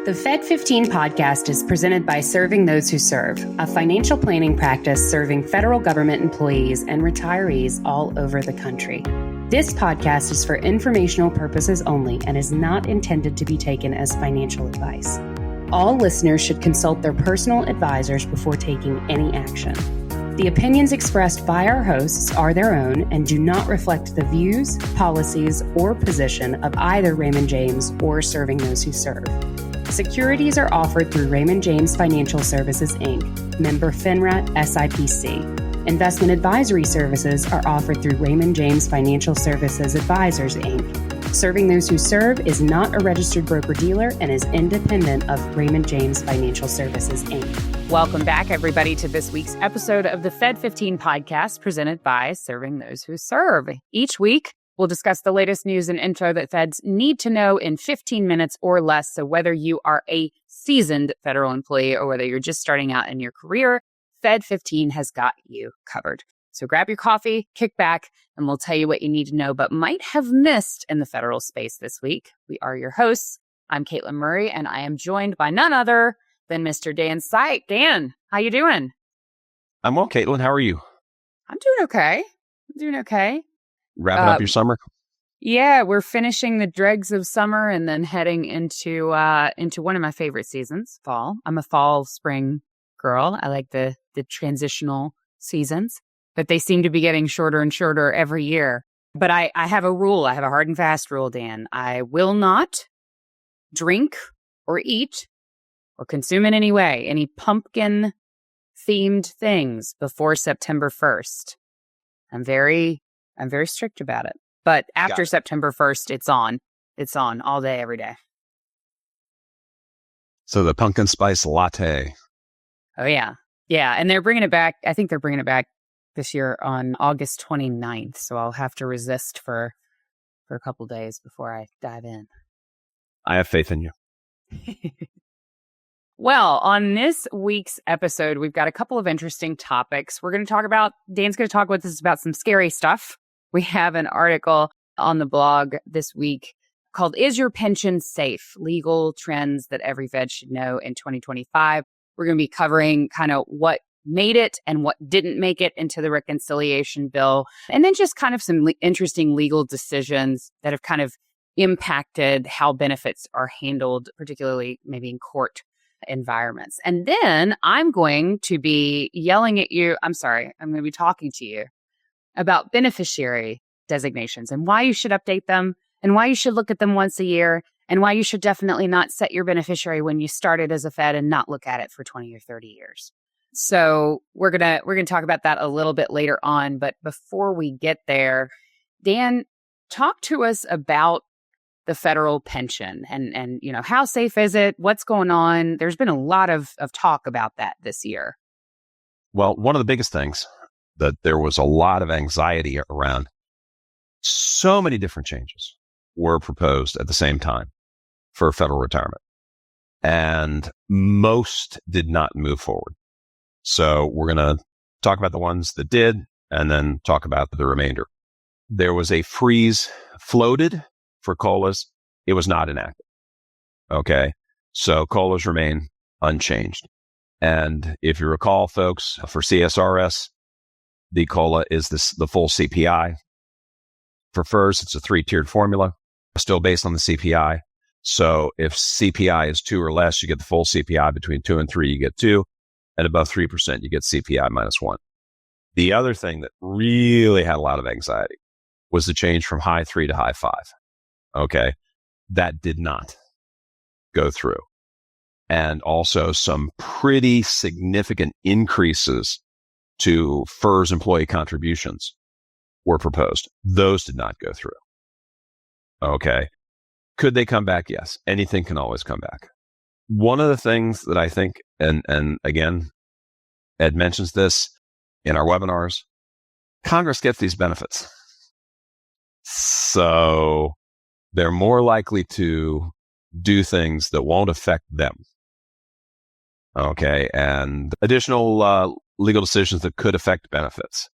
The Fed15 podcast is presented by Serving Those Who Serve, a financial planning practice serving federal government employees and retirees all over the country. This podcast is for informational purposes only and is not intended to be taken as financial advice. All listeners should consult their personal advisors before taking any action. The opinions expressed by our hosts are their own and do not reflect the views, policies, or position of either Raymond James or Serving Those Who Serve. Securities are offered through Raymond James Financial Services, Inc., member FINRA SIPC. Investment advisory services are offered through Raymond James Financial Services Advisors, Inc. Serving Those Who Serve is not a registered broker-dealer and is independent of Raymond James Financial Services, Inc. Welcome back, everybody, to this week's episode of the Fed15 podcast presented by Serving Those Who Serve. Each week, we'll discuss the latest news and info that feds need to know in 15 minutes or less. So whether you are a seasoned federal employee or whether you're just starting out in your career, Fed15 has got you covered. So grab your coffee, kick back, and we'll tell you what you need to know but might have missed in the federal space this week. We are your hosts. I'm Katelyn Murray, and I am joined by none other than Mr. Dan Sipe. Dan, how you doing? I'm well, Katelyn. How are you? I'm doing okay. Wrapping up your summer? Yeah, we're finishing the dregs of summer and then heading into one of my favorite seasons, fall. I'm a fall, spring girl. I like the transitional seasons, but they seem to be getting shorter and shorter every year. But I have a rule. I have a hard and fast rule, Dan. I will not drink or eat or consume in any way any pumpkin-themed things before September 1st. I'm very strict about it. But after September 1st, it's on. It's on all day, every day. So the pumpkin spice latte. Oh, yeah. Yeah, and they're bringing it back. I think they're bringing it back this year on August 29th. So I'll have to resist for a couple days before I dive in. I have faith in you. Well, on this week's episode, we've got a couple of interesting topics. Dan's going to talk with us about some scary stuff. We have an article on the blog this week called Is Your Pension Safe? Legal Trends That Every Fed Should Know in 2025. We're going to be covering kind of what made it and what didn't make it into the reconciliation bill. And then just kind of some interesting legal decisions that have kind of impacted how benefits are handled, particularly maybe in court environments. And then I'm going to be yelling at you. I'm going to be talking to you about beneficiary designations and why you should update them and why you should look at them once a year and why you should definitely not set your beneficiary when you started as a Fed and not look at it for 20 or 30 years. So we're going to talk about that a little bit later on. But before we get there, Dan, talk to us about the federal pension and you know, how safe is it? What's going on? There's been a lot of talk about that this year. Well, one of the biggest things that there was a lot of anxiety around, so many different changes were proposed at the same time for federal retirement, and most did not move forward. So we're going to talk about the ones that did and then talk about the remainder. There was a freeze floated for COLAs. It was not enacted. Okay. So COLAs remain unchanged. And if you recall, folks, for CSRS, the COLA is the full CPI. For FERS, it's a 3-tiered formula, still based on the CPI. So if CPI is 2 or less, you get the full CPI. Between 2 and 3, you get 2. And above 3%, you get CPI minus 1. The other thing that really had a lot of anxiety was the change from high 3 to high 5. Okay. That did not go through. And also some pretty significant increases to FERS employee contributions were proposed. Those did not go through. Okay. Could they come back? Yes. Anything can always come back. One of the things that I think, and again, Ed mentions this in our webinars, Congress gets these benefits. So they're more likely to do things that won't affect them. Okay. And additional legal decisions that could affect benefits.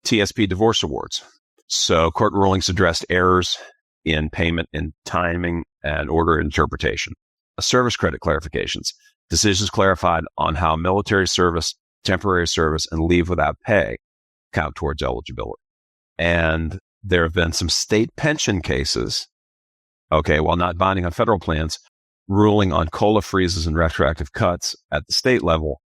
TSP divorce awards. So court rulings addressed errors in payment and timing and order interpretation. service credit clarifications, decisions clarified on how military service, temporary service, and leave without pay count towards eligibility. And there have been some state pension cases, while not binding on federal plans, ruling on COLA freezes and retroactive cuts at the state level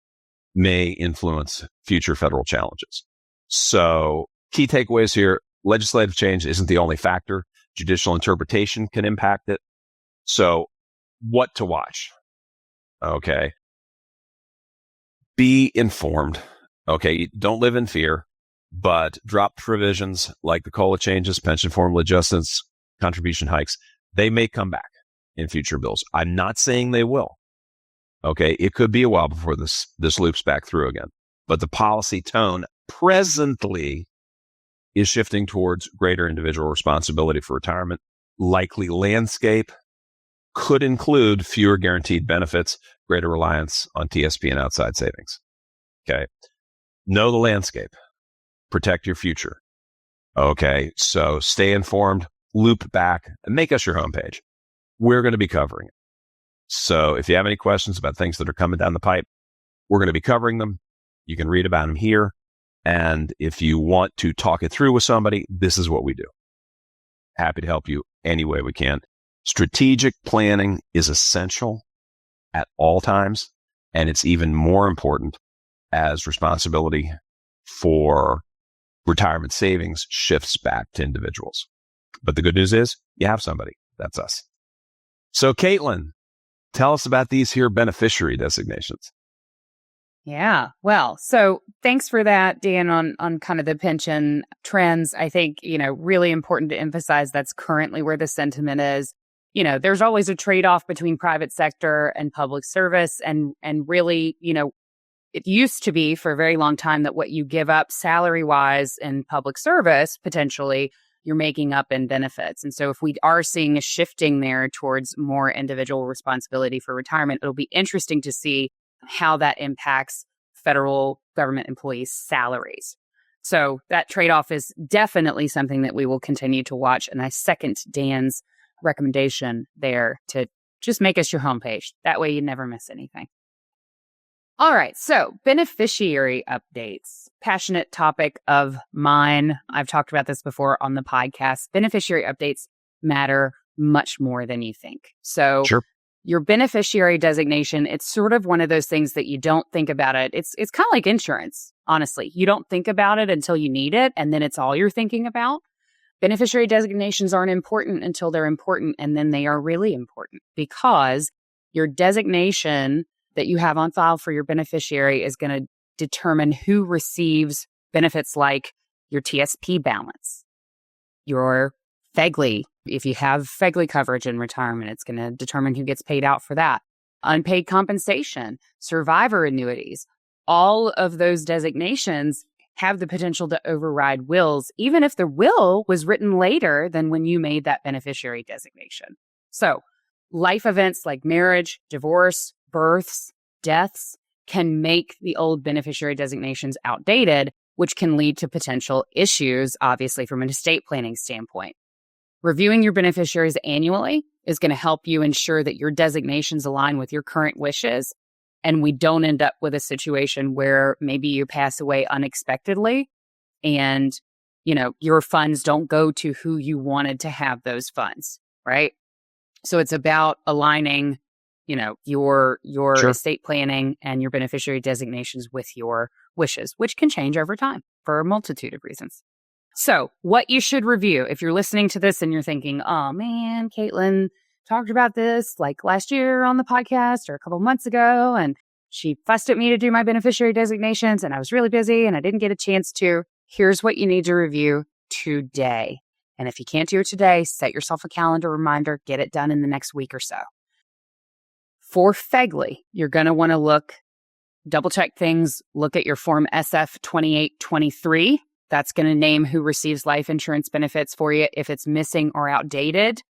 may influence future federal challenges. So key takeaways here, legislative change isn't the only factor. Judicial interpretation can impact it. So what to watch? Be informed. Don't live in fear, but drop provisions like the COLA changes, pension formula adjustments, contribution hikes. They may come back in future bills. I'm not saying they will. It could be a while before this loops back through again. But the policy tone presently is shifting towards greater individual responsibility for retirement. Likely landscape could include fewer guaranteed benefits, greater reliance on TSP and outside savings. Know the landscape. Protect your future. So stay informed, loop back, and make us your homepage. We're going to be covering it. So if you have any questions about things that are coming down the pipe, we're going to be covering them. You can read about them here. And if you want to talk it through with somebody, this is what we do. Happy to help you any way we can. Strategic planning is essential at all times, and it's even more important as responsibility for retirement savings shifts back to individuals. But the good news is you have somebody. That's us. So Katelyn, tell us about these here beneficiary designations. Yeah. Well, so thanks for that, Dan, on kind of the pension trends. I think, really important to emphasize that's currently where the sentiment is. There's always a trade-off between private sector and public service. And really, it used to be for a very long time that what you give up salary-wise in public service, potentially, you're making up in benefits. And so if we are seeing a shifting there towards more individual responsibility for retirement, it'll be interesting to see how that impacts federal government employees' salaries. So that trade-off is definitely something that we will continue to watch. And I second Dan's recommendation there to just make us your homepage. That way you never miss anything. All right, so beneficiary updates, passionate topic of mine. I've talked about this before on the podcast. Beneficiary updates matter much more than you think. So sure. Your beneficiary designation, it's sort of one of those things that you don't think about it. It's kind of like insurance, honestly. You don't think about it until you need it, and then it's all you're thinking about. Beneficiary designations aren't important until they're important, and then they are really important because your designation that you have on file for your beneficiary is going to determine who receives benefits like your TSP balance, your FEGLI. If you have FEGLI coverage in retirement, it's going to determine who gets paid out for that. Unpaid compensation, survivor annuities, all of those designations have the potential to override wills, even if the will was written later than when you made that beneficiary designation. So life events like marriage, divorce, births, deaths can make the old beneficiary designations outdated, which can lead to potential issues, obviously, from an estate planning standpoint. Reviewing your beneficiaries annually is going to help you ensure that your designations align with your current wishes, and we don't end up with a situation where maybe you pass away unexpectedly and, your funds don't go to who you wanted to have those funds, right? So it's about aligning your Sure. estate planning and your beneficiary designations with your wishes, which can change over time for a multitude of reasons. So what you should review, if you're listening to this and you're thinking, oh man, Katelyn talked about this like last year on the podcast or a couple months ago, and she fussed at me to do my beneficiary designations and I was really busy and I didn't get a chance to. Here's what you need to review today. And if you can't do it today, set yourself a calendar reminder, get it done in the next week or so. For FEGLI, you're going to want to double check things, look at your form SF2823. That's going to name who receives life insurance benefits for you. If it's missing or outdated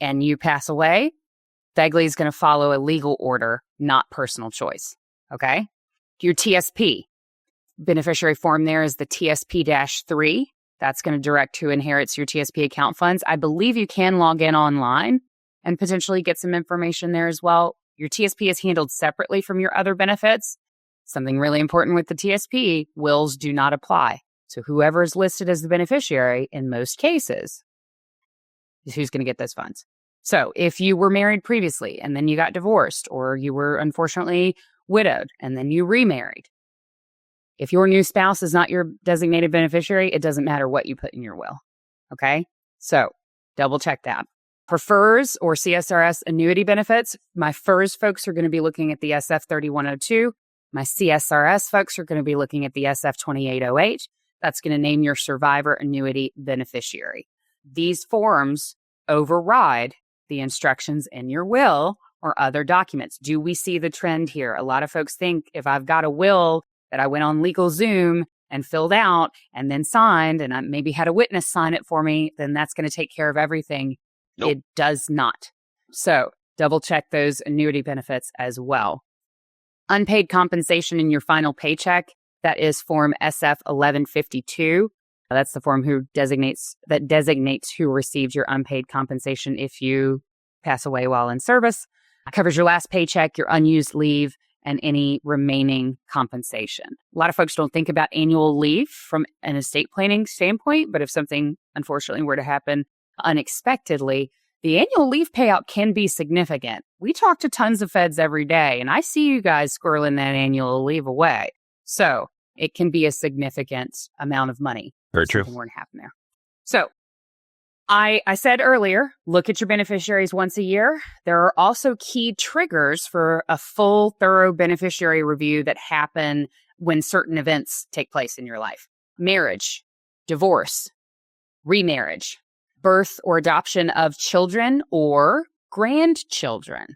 and you pass away, FEGLI is going to follow a legal order, not personal choice. Okay? Your TSP, beneficiary form there is the TSP-3. That's going to direct who inherits your TSP account funds. I believe you can log in online and potentially get some information there as well. Your TSP is handled separately from your other benefits. Something really important with the TSP, wills do not apply. So whoever is listed as the beneficiary in most cases is who's going to get those funds. So if you were married previously and then you got divorced, or you were unfortunately widowed and then you remarried, if your new spouse is not your designated beneficiary, it doesn't matter what you put in your will. Okay? So double check that. For FERS or CSRS annuity benefits, my FERS folks are going to be looking at the SF3102. My CSRS folks are going to be looking at the SF2808. That's going to name your survivor annuity beneficiary. These forms override the instructions in your will or other documents. Do we see the trend here? A lot of folks think if I've got a will that I went on LegalZoom and filled out and then signed, and I maybe had a witness sign it for me, then that's going to take care of everything. Nope. It does not. So double check those annuity benefits as well. Unpaid compensation in your final paycheck, that is Form SF1152. That's the form that designates who received your unpaid compensation if you pass away while in service. It covers your last paycheck, your unused leave, and any remaining compensation. A lot of folks don't think about annual leave from an estate planning standpoint, but if something unfortunately were to happen unexpectedly, the annual leave payout can be significant. We talk to tons of feds every day, and I see you guys squirreling that annual leave away. So it can be a significant amount of money. Very true. Something were to happen there. So I said earlier, look at your beneficiaries once a year. There are also key triggers for a full, thorough beneficiary review that happen when certain events take place in your life. Marriage, divorce, remarriage, birth or adoption of children or grandchildren,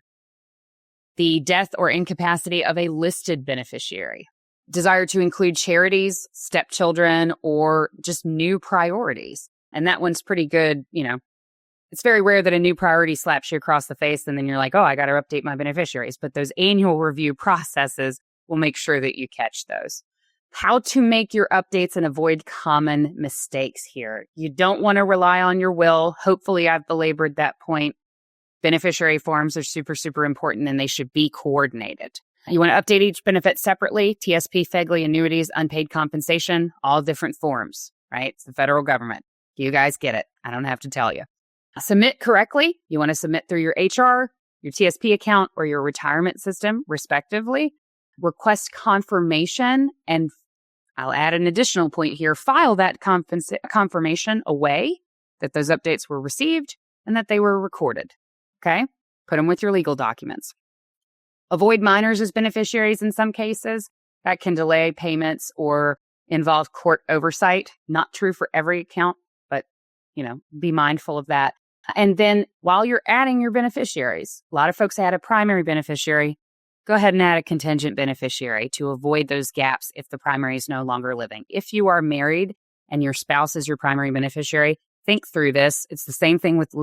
the death or incapacity of a listed beneficiary, desire to include charities, stepchildren, or just new priorities. And that one's pretty good. You know, it's very rare that a new priority slaps you across the face and then you're like, oh, I got to update my beneficiaries. But those annual review processes will make sure that you catch those. How to make your updates and avoid common mistakes here. You don't want to rely on your will. Hopefully, I've belabored that point. Beneficiary forms are super, super important and they should be coordinated. You want to update each benefit separately, TSP, FEGLI, annuities, unpaid compensation, all different forms, right? It's the federal government. You guys get it. I don't have to tell you. Submit correctly. You want to submit through your HR, your TSP account, or your retirement system, respectively. Request confirmation, and I'll add an additional point here. File that confirmation away that those updates were received and that they were recorded. Okay? Put them with your legal documents. Avoid minors as beneficiaries in some cases. That can delay payments or involve court oversight. Not true for every account, but, be mindful of that. And then while you're adding your beneficiaries, a lot of folks add a primary beneficiary. Go ahead and add a contingent beneficiary to avoid those gaps if the primary is no longer living. If you are married and your spouse is your primary beneficiary, think through this. It's the same thing with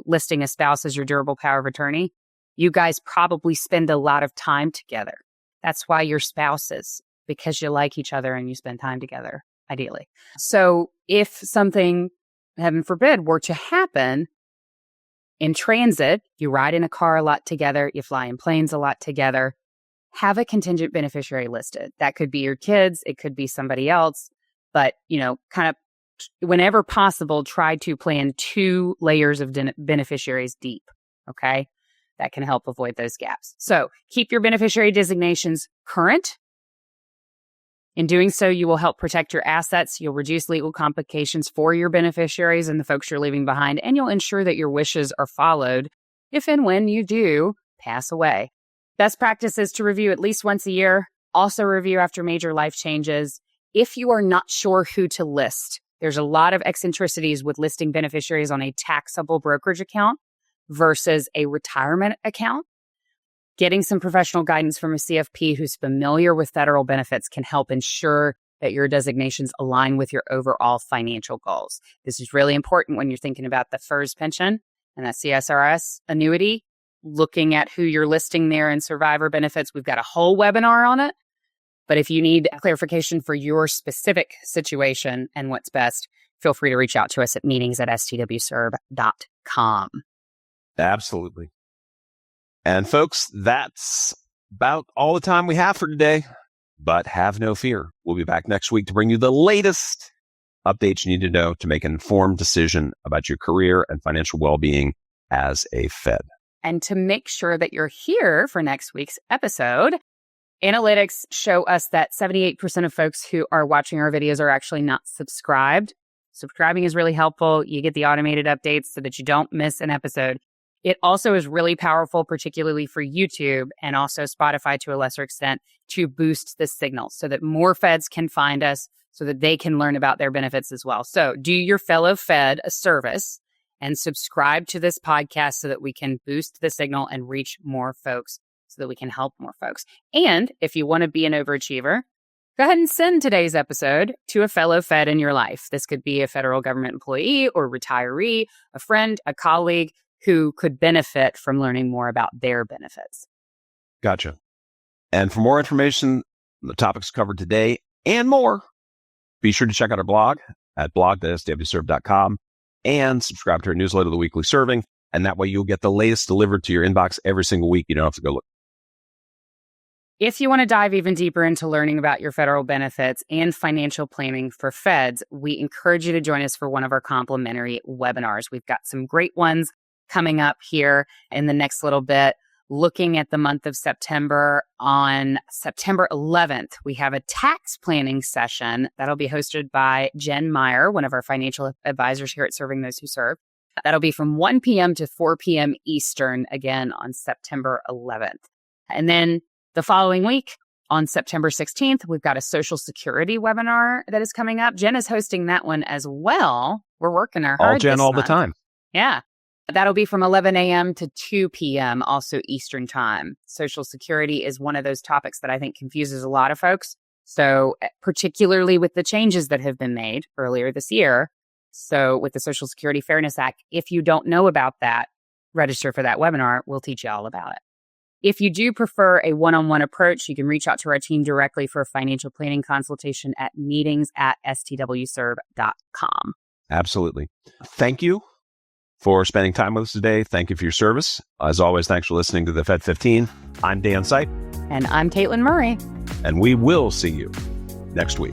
listing a spouse as your durable power of attorney. You guys probably spend a lot of time together. That's why you're spouses, because you like each other and you spend time together, ideally. So if something, heaven forbid, were to happen in transit, you ride in a car a lot together, you fly in planes a lot together, have a contingent beneficiary listed. That could be your kids, it could be somebody else, but, kind of whenever possible, try to plan 2 layers of beneficiaries deep, okay? That can help avoid those gaps. So keep your beneficiary designations current. In doing so, you will help protect your assets. You'll reduce legal complications for your beneficiaries and the folks you're leaving behind, and you'll ensure that your wishes are followed if and when you do pass away. Best practice is to review at least once a year. Also review after major life changes. If you are not sure who to list, there's a lot of eccentricities with listing beneficiaries on a taxable brokerage account versus a retirement account. Getting some professional guidance from a CFP who's familiar with federal benefits can help ensure that your designations align with your overall financial goals. This is really important when you're thinking about the FERS pension and that CSRS annuity, looking at who you're listing there in survivor benefits. We've got a whole webinar on it. But if you need clarification for your specific situation and what's best, feel free to reach out to us at meetings@stwserv.com. Absolutely. And folks, that's about all the time we have for today. But have no fear. We'll be back next week to bring you the latest updates you need to know to make an informed decision about your career and financial well-being as a Fed. And to make sure that you're here for next week's episode, analytics show us that 78% of folks who are watching our videos are actually not subscribed. Subscribing is really helpful. You get the automated updates so that you don't miss an episode. It also is really powerful, particularly for YouTube and also Spotify to a lesser extent, to boost the signal so that more Feds can find us so that they can learn about their benefits as well. So do your fellow Fed a service and subscribe to this podcast so that we can boost the signal and reach more folks so that we can help more folks. And if you want to be an overachiever, go ahead and send today's episode to a fellow Fed in your life. This could be a federal government employee or retiree, a friend, a colleague who could benefit from learning more about their benefits. Gotcha. And for more information on the topics covered today and more, be sure to check out our blog at blog.stwserve.com and subscribe to our newsletter, The Weekly Serving. And that way you'll get the latest delivered to your inbox every single week. You don't have to go look. If you want to dive even deeper into learning about your federal benefits and financial planning for Feds, we encourage you to join us for one of our complimentary webinars. We've got some great ones coming up here in the next little bit. Looking at the month of September, on September 11th, we have a tax planning session that'll be hosted by Jen Meyer, one of our financial advisors here at Serving Those Who Serve. That'll be from 1 p.m. to 4 p.m. Eastern, again, on September 11th. And then the following week, on September 16th, we've got a Social Security webinar that is coming up. Jen is hosting that one as well. We're working our hard all Jen this all month. the time. Yeah. That'll be from 11 a.m. to 2 p.m., also Eastern time. Social Security is one of those topics that I think confuses a lot of folks. So particularly with the changes that have been made earlier this year. So with the Social Security Fairness Act, if you don't know about that, register for that webinar. We'll teach you all about it. If you do prefer a one-on-one approach, you can reach out to our team directly for a financial planning consultation at meetings@stwserve.com. Absolutely. Thank you for spending time with us today. Thank you for your service. As always, thanks for listening to the Fed15. I'm Dan Sipe. And I'm Katelyn Murray. And we will see you next week.